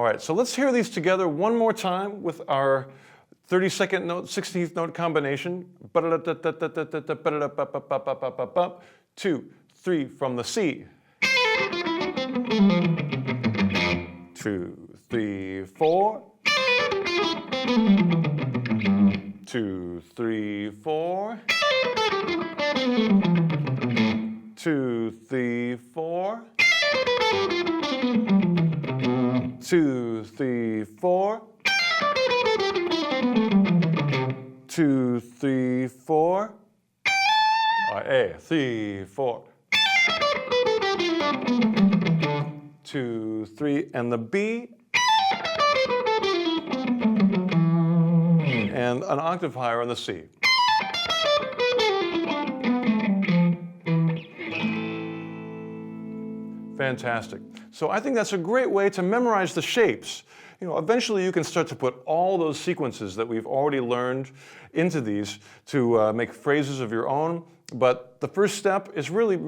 right, so let's hear these together one more time with our 32nd note, 16th note combination. 2, 3 from the C. 2, 3, 4. 2, 3, 4. 2, 3, 4. 2, 3, 4. 2, 3, 4. A, 3, 4. 2, 3, and the B. And an octave higher on the C. Fantastic. So I think that's a great way to memorize the shapes. You know, eventually you can start to put all those sequences that we've already learned into these to make phrases of your own. But the first step is really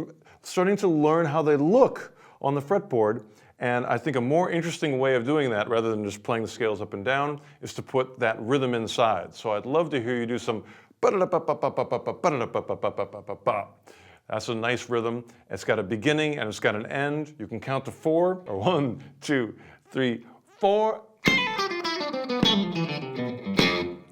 starting to learn how they look on the fretboard. And I think a more interesting way of doing that, rather than just playing the scales up and down, is to put that rhythm inside. So I'd love to hear you do some That's a nice rhythm. It's got a beginning and it's got an end. You can count to 4, or 1, 2, 3, 4.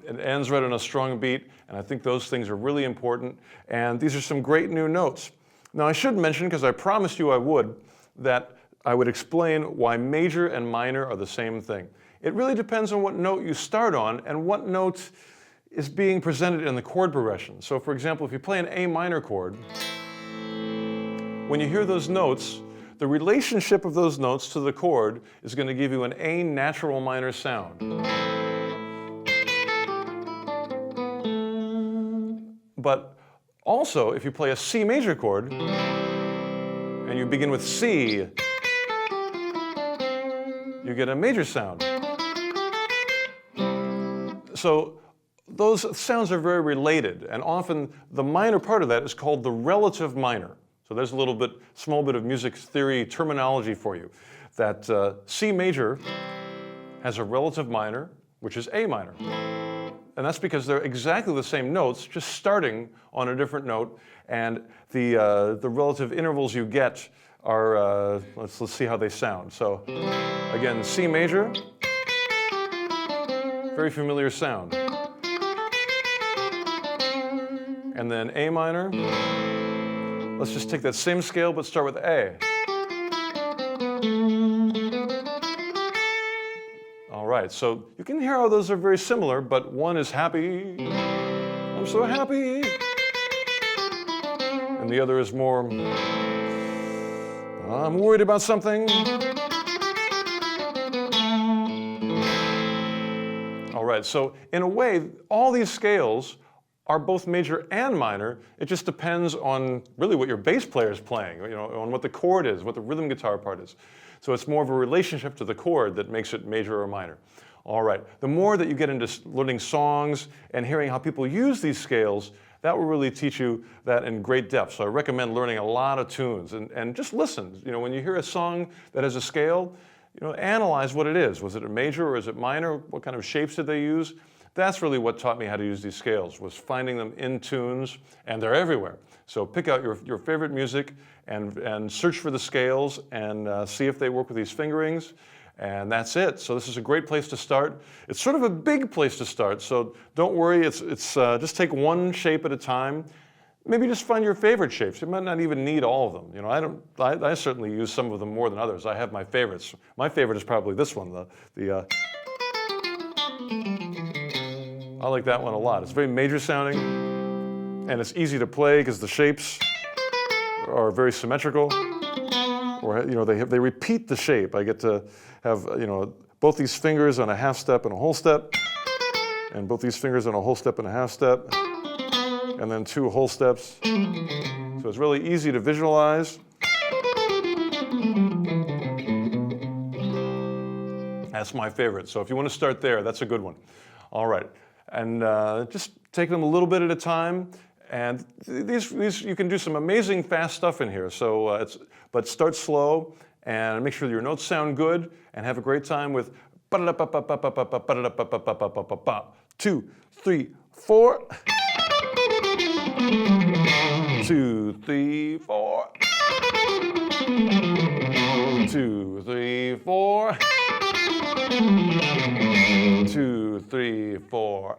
It ends right on a strong beat, and I think those things are really important. And these are some great new notes. Now I should mention, because I promised you I would, that I would explain why major and minor are the same thing. It really depends on what note you start on and what note is being presented in the chord progression. So for example, if you play an A minor chord, when you hear those notes, the relationship of those notes to the chord is going to give you an A natural minor sound. But also, if you play a C major chord, and you begin with C, you get a major sound. So those sounds are very related, and often the minor part of that is called the relative minor. So there's a little bit, small bit of music theory terminology for you, that C major has a relative minor, which is A minor. And that's because they're exactly the same notes, just starting on a different note, and the relative intervals you get are, let's see how they sound. So again, C major, very familiar sound. And then A minor, let's just take that same scale but start with A. All right, so you can hear how those are very similar, but one is happy, I'm so happy, and the other is more, I'm worried about something. All right, so in a way, all these scales are both major and minor. It just depends on really what your bass player is playing, you know, on what the chord is, what the rhythm guitar part is. So it's more of a relationship to the chord that makes it major or minor. All right, the more that you get into learning songs and hearing how people use these scales, that will really teach you that in great depth. So I recommend learning a lot of tunes and just listen. You know, when you hear a song that has a scale, you know, analyze what it is. Was it a major or is it minor? What kind of shapes did they use? That's really what taught me how to use these scales, was finding them in tunes, and they're everywhere. So pick out your favorite music and search for the scales and see if they work with these fingerings. And that's it. So this is a great place to start. It's sort of a big place to start, so don't worry. It's just take one shape at a time. Maybe just find your favorite shapes. You might not even need all of them. You know, I certainly use some of them more than others. I have my favorites. My favorite is probably this one, I like that one a lot. It's very major sounding, and it's easy to play because the shapes are very symmetrical. Or, you know, they repeat the shape. I get to have, you know, both these fingers on a half step and a whole step, and both these fingers on a whole step and a half step, and then 2 whole steps. So it's really easy to visualize. That's my favorite. So if you want to start there, that's a good one. All right. And just take them a little bit at a time. And these you can do some amazing fast stuff in here. So but start slow and make sure that your notes sound good, and have a great time with 2, 3, 4. 2, 3, 4. 2, 3, 4. 2, 3, 4.